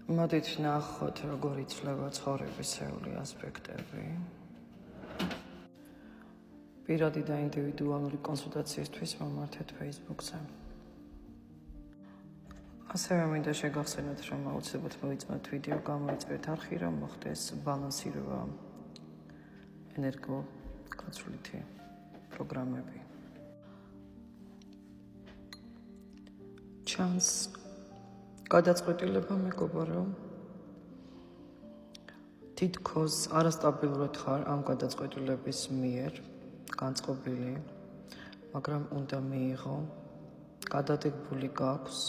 მოდით ნახოთ, როგორ იცვლება ცხოვრებისეული ასპექტები. პირადი და ინდივიდუალური კონსულტაციისთვის მომართეთ Facebook-ზე. ასევე მინდა შეგახსენოთ, რომ აუცილებლად მოიწმოთ ვიდეო, გამოიწერეთ არხი, რომ მოხდეს ბალანსირება ენერგოგაცვლითი პროგრამები. ჩანს გადაწყვეტილება მეგობარო, თითქოს არასტაბილურად ხარ ამ გადაწყვეტილების მიერ განწყობილი, მაგრამ უნდა მიიღო, გადადგმული გაქვს.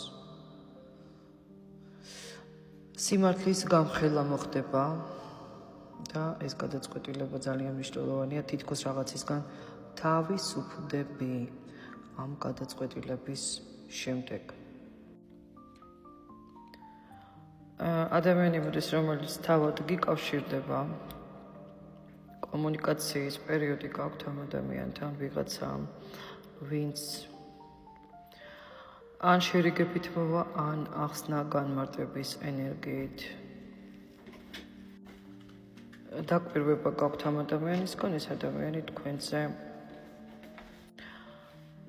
სიმართლის გამხელა მოხდება და ეს გადაწყვეტილება ძალიან მნიშვნელოვანია, თითქოს რაღაცისგან თავისუფლდები ამ გადაწყვეტილების შემდეგ. ადამიანი მოდის, რომელიც თავად გიკავშირდება, კომუნიკაციის პერიოდი გაქვთ ამ ადამიანთან, ვიღაცა, ვინც ან შერიგებით მოვა, ან ახსნა განმარტების ენერგიით. დაკვირვება გაქვთ ამ ადამიანისგან, ეს ადამიანი თქვენზე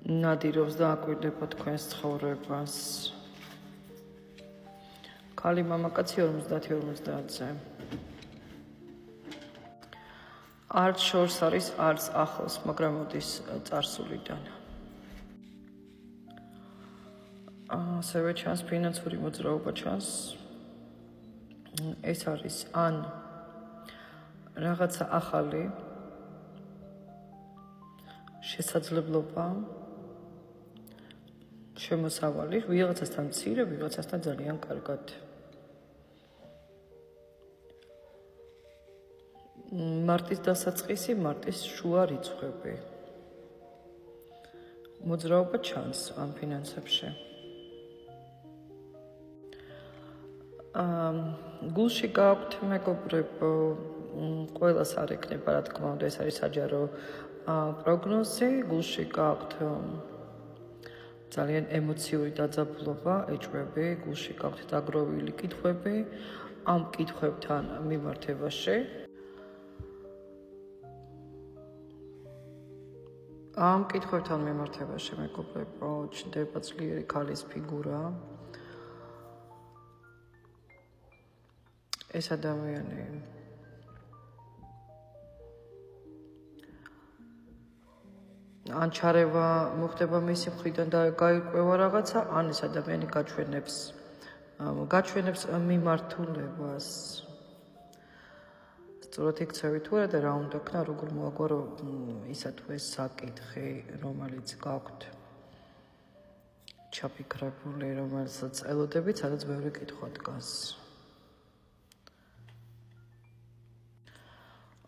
ნადირობს და აკვირდება თქვენს ცხოვრებას. ქალი მამაკაცი 50-50-ზე. არც შორს არის, არც ახლოს, მაგრამ მოდის წარსულიდან. ასევე ჩანს ფინანსური მოძრაობა ჩანს. ეს არის ან რაღაცა ახალი შესაძლებლობა, შემოსავალი, ვიღაცასთან მცირე, ვიღაცასთან ძალიან კარგად. მარტის დასაწყისი, მარტის შუა რიცხვები. მოძრაობა ჩანს ამ ფინანსებში. გულში გაქვთ მეგობრებო, ყველას არ ეკნება, რა თქმა უნდა, ეს არის საჯარო პროგნოზი, გულში გაქვთ ძალიან ემოციური დაძაბულობა, ეჭვები, გულში გაქვთ დაგროვილი კითხვები, ამ კითხვებთან მიმართებაში. ამ კითხვებთან მიმართებაში მეგობრებო, ჩნდება ძლიერი ქალის ფიგურა. ეს ადამიანი ან ჩარევა მოხდება მისი მხრიდან და გაიკვევა რაღაცა, ან ეს ადამიანი გაჩვენებს მიმართულებას. სწორად იქცევით თუ არა და რა უნდა ქნა, როგორ მოაგვარო ისა თუ ეს საკითხი, რომელიც გაქვთ ჩაფიქრებული, რომელსაც ელოდებით, სადაც ბევრი კითხვა დგას.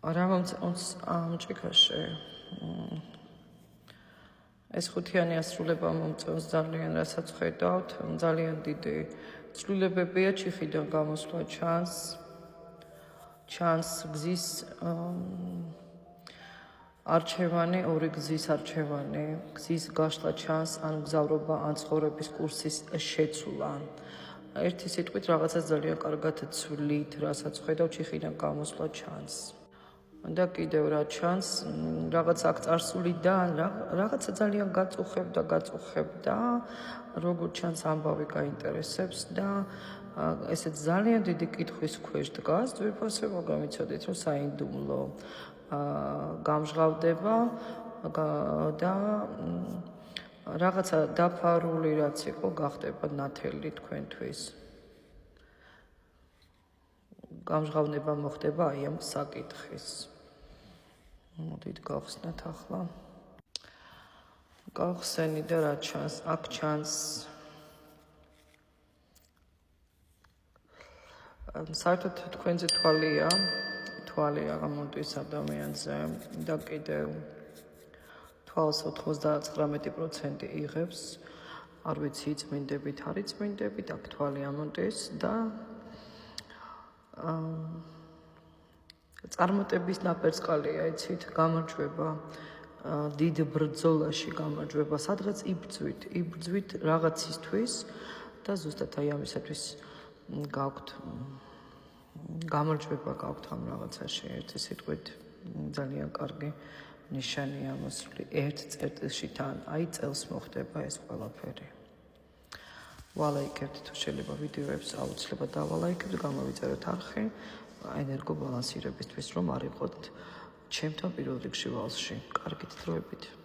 რა მომწონს ამ ჭიქაში? ეს ხუთიანი ასრულება მომწონს ძალიან, რასაც ხედავთ, ძალიან დიდი ცვლილებებია, ჩიხიდან გამოსვლა ჩანს გზის არჩევანი, ორი გზის არჩევანი, გზის გაშლა ჩანს, ან მგზავრობა, ან ცხოვრების კურსის შეცვლა. ერთი სიტყვით რაღაცას ძალიან კარგად ცვლით, რასაც ხედავთ, ჩიხიდან გამოსვლა ჩანს. და კიდევ რა ჩანს, რაღაც აქ წარსულიდან, რაღაცა ძალიან გაწუხებდა, როგორ ჩანს ამბავი გაინტერესებს და ესეც ძალიან დიდი კითხვის ქვეშ დგას, ძვირფასე, მაგრამ იცოდეთ, რომ საინდუმლო გამჟღავდება და რაღაცა დაფარული რაც იყო, გახდება ნათელი თქვენთვის. გამჟღავნება მოხდება აი ამ საკითხის. მოდით გავხსნათ ახლა. გავხსენი და რა ჩანს? აქ ჩანს საერთოდ თქვენზე თვალი აღმოდის ადამიანზე და კიდევ თვალს 99% იღებს. არ ვიცი, იწმინდებით, არ იწმინდებით, აქ თვალი ამოდის და წარმატების ნაპერწკალია, იცით, გამარჯვება დიდ ბრძოლაში, გამარჯვება, სადღაც იბრძვით რაღაცისთვის და ზუსტად აი ამისათვის გაქვთ გამარჯვება გაქვთ ამ რაღაცაში ერთი სიტყვით ძალიან კარგი ნიშანია მოსული ერთ წერტილში თან აი წელს მოხდება ეს ყველაფერი ვალაიქებთ თუ შეიძლება ვიდეოებს აუცილებლად დავალაიქებთ გამოვიწეროთ არხი ენერგო ბალანსირებისთვის რომ არ იყოთ ჩემთან პირველ რიგში ვალსში კარგით დროებით